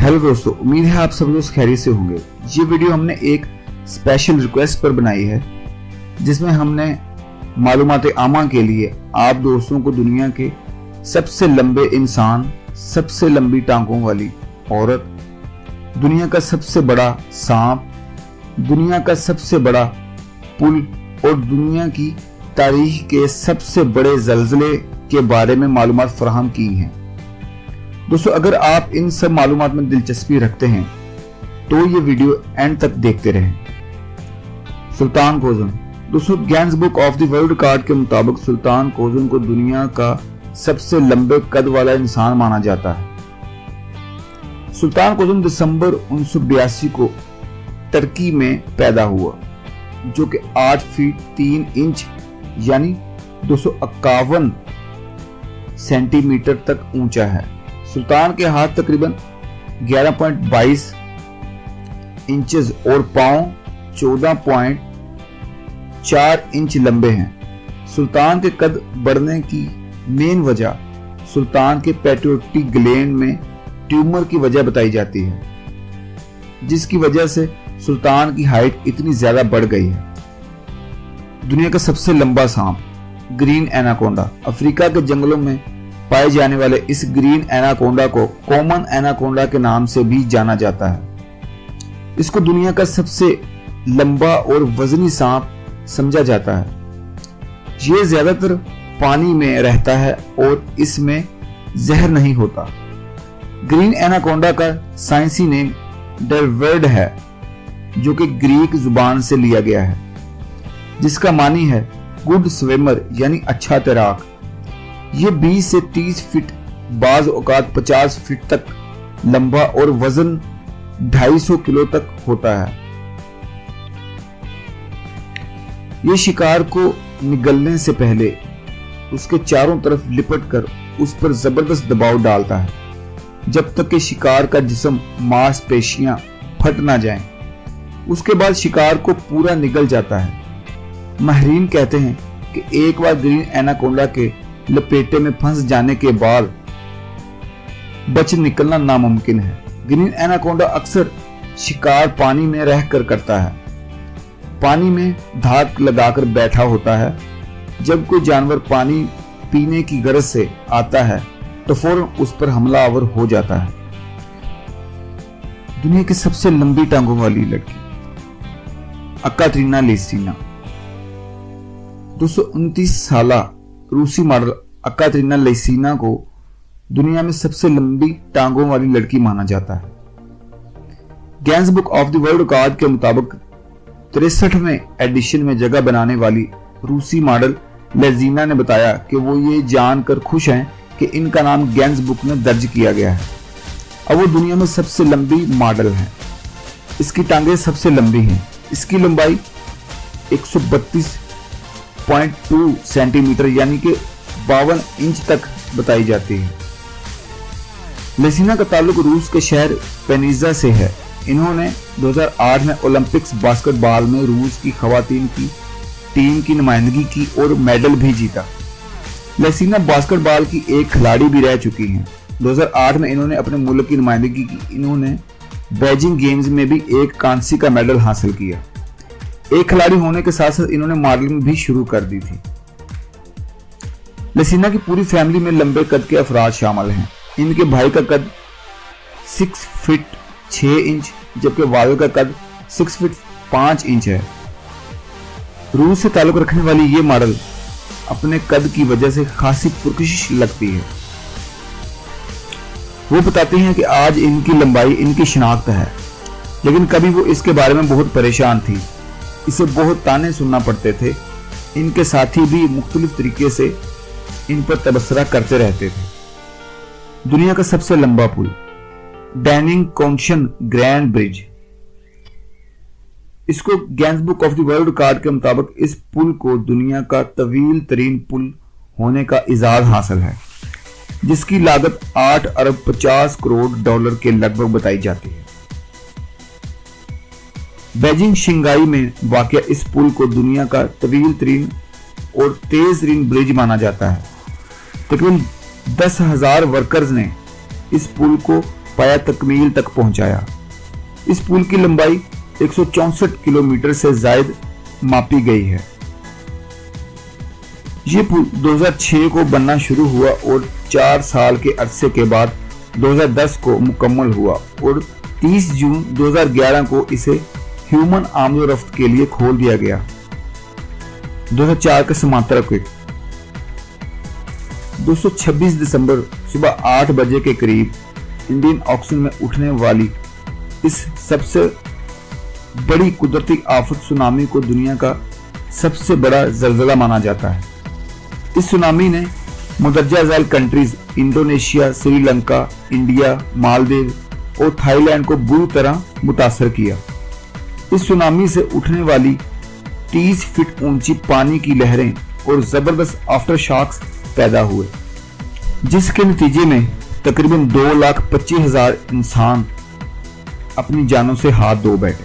Hello दोस्तों, उम्मीद है आप सब दोस्त खैरियत से होंगे। ये वीडियो हमने एक स्पेशल रिक्वेस्ट पर बनाई है जिसमें हमने मालूमात आमा के लिए आप दोस्तों को दुनिया के सबसे लंबे इंसान, सबसे लंबी टांगों वाली औरत, दुनिया का सबसे बड़ा सांप, दुनिया का सबसे बड़ा पुल और दुनिया की तारीख के सबसे बड़े ज़लज़ले के बारे में मालूमात फराहम की हैं। दोस्तों, अगर आप इन सब मालूमात में दिलचस्पी रखते हैं तो ये वीडियो एंड तक देखते रहें। सुल्तान कोज़न। दोस्तों, Guinness book of the world record के मुताबिक सुल्तान कोज़न को दुनिया का सबसे लंबे कद वाला इंसान माना जाता है। सुल्तान कोज़न दिसंबर 1982 को टर्की में पैदा हुआ, जो कि 8 फीट 3 इंच यानी 251 सेंटीमीटर तक ऊंचा है। सुल्तान के हाथ तकरीबन 11.22 इंचेस और पांव 14.4 इंच लंबे हैं। सुल्तान के कद बढ़ने की मेन वजह सुल्तान के पेट्रियोटिक ग्लैंड में ट्यूमर की वजह बताई जाती है, जिसकी वजह से सुल्तान की हाइट इतनी ज्यादा बढ़ गई है। दुनिया का सबसे लंबा सांप ग्रीन एनाकोंडा। अफ्रीका के जंगलों में पाए जाने वाले इस ग्रीन एनाकोंडा को कॉमन एनाकोंडा के नाम से भी जाना जाता है। इसको दुनिया का सबसे लंबा और वजनी सांप समझा जाता है। ये ज्यादातर पानी में रहता है और इसमें जहर नहीं होता। ग्रीन एनाकोंडा का साइंसी नेम डेलवर्ड है, जो कि ग्रीक जुबान से लिया गया है, जिसका मानी है गुड स्विमर यानी अच्छा तैराक। ये 20 से 30 फीट, बाज औकात 50 फीट तक लंबा और वजन 250 किलो तक होता है। ये शिकार को निगलने से पहले उसके चारों तरफ लिपट कर उस पर जबरदस्त दबाव डालता है, जब तक कि शिकार का जिस्म, मांसपेशियां फट ना जाएं। उसके बाद शिकार को पूरा निगल जाता है। माहिरीन कहते हैं कि एक बार ग्रीन एनाकोंडा के लपेटे में फंस जाने के बाद बच निकलना नामुमकिन है। ग्रीन एनाकोंडा अक्सर शिकार पानी में रहकर करता है। पानी में धाक लगाकर बैठा होता है। जब कोई जानवर पानी पीने की गरज से आता है तो फौरन उस पर हमलावर हो जाता है। दुनिया की सबसे लंबी टांगों वाली लड़की अकातरीना लेसिना। 229 साला रूसी मॉडल अकातरीना लेसिना को दुनिया में सबसे लंबी टांगों वाली लड़की माना जाता है। Guinness book of the world record के मुताबिक 63वें एडिशन में जगह बनाने वाली रूसी मॉडल लेसिना ने बताया कि वो ये जानकर खुश हैं कि इनका नाम गिनीज बुक में दर्ज किया गया है। अब वो दुनिया में सबसे लंबी मॉडल है। इसकी टांगें सबसे लंबी हैं। इसकी लंबाई 132.2 सेंटीमीटर यानी कि 52 इंच तक बताई जाती है। लेसिना का ताल्लुक रूस के शहर पेनिजा से है। इन्होंने 2008 में ओलंपिक्स बास्केटबॉल में रूस की खवातीन की टीम की नुमाइंदगी की और मेडल भी जीता। लेसिना बास्केटबॉल की एक खिलाड़ी भी रह चुकी हैं। 2008 में इन्होंने अपने मुल्क की नुमाइंदगी की। इन्होंने बीजिंग गेम्स में भी एक कांस्य का मेडल हासिल किया। एक खिलाड़ी होने के साथ साथ इन्होंने मॉडलिंग भी शुरू कर दी थी। लेसिना की पूरी फैमिली में लंबे कद के अफराद शामिल हैं। इनके भाई का कद 6 फीट 6 इंच जबकि वालिद का कद 6 फीट 5 इंच है। रूस से ताल्लुक रखने वाली ये मॉडल अपने कद की वजह से खासी पुरकशिश लगती है। वो बताती हैं कि आज इनकी लंबाई इनकी शिनाख्त है, लेकिन कभी वो इसके बारे में बहुत परेशान थी। इसे बहुत ताने सुनना पड़ते थे। इनके साथी भी मुख्तलिफ तरीके से इन पर तबसरा करते रहते थे। दुनिया का सबसे लंबा पुल डैनिंग कॉन्शन ग्रैंड ब्रिज। इसको Guinness book of the world record के मुताबिक इस पुल को दुनिया का तवील तरीन पुल होने का इजाज़ हासिल है, जिसकी लागत 8 अरब 50 करोड़ डॉलर के लगभग बताई जाती है। बीजिंग शंघाई में वाक़या इस पुल को दुनिया का तवील तरीन और तेज तरीन ब्रिज माना जाता है। तकरीबन 10,000 वर्कर्स ने इस पुल को पाया तकमील तक पहुंचाया। इस पुल की लंबाई 164 किलोमीटर से जायद मापी गई है। ये पुल 2006 को बनना शुरू हुआ और 4 साल के अरसे के बाद 2010 को मुकम्मल हुआ और 30 जून 2011 को इसे ह्यूमन आमदोरफ्त के लिए खोल दिया गया। 2004 के समांतर 226 दिसंबर सुबह 8 बजे के करीब इंडियन ऑक्शन में उठने वाली इस सबसे बड़ी कुदरती आफत सुनामी को दुनिया का सबसे बड़ा जल्जला माना जाता है। इस सुनामी ने मुंदरजा झैल countries Indonesia, Sri Lanka, India, Maldives और थाईलैंड को बुरी तरह मुतासर किया। इस सुनामी से उठने वाली 30 फीट ऊंची पानी की लहरें और जबरदस्त आफ्टर शॉक्स पैदा हुए, जिसके नतीजे में तकरीबन 2,25,000 इंसान अपनी जानों से हाथ धो बैठे।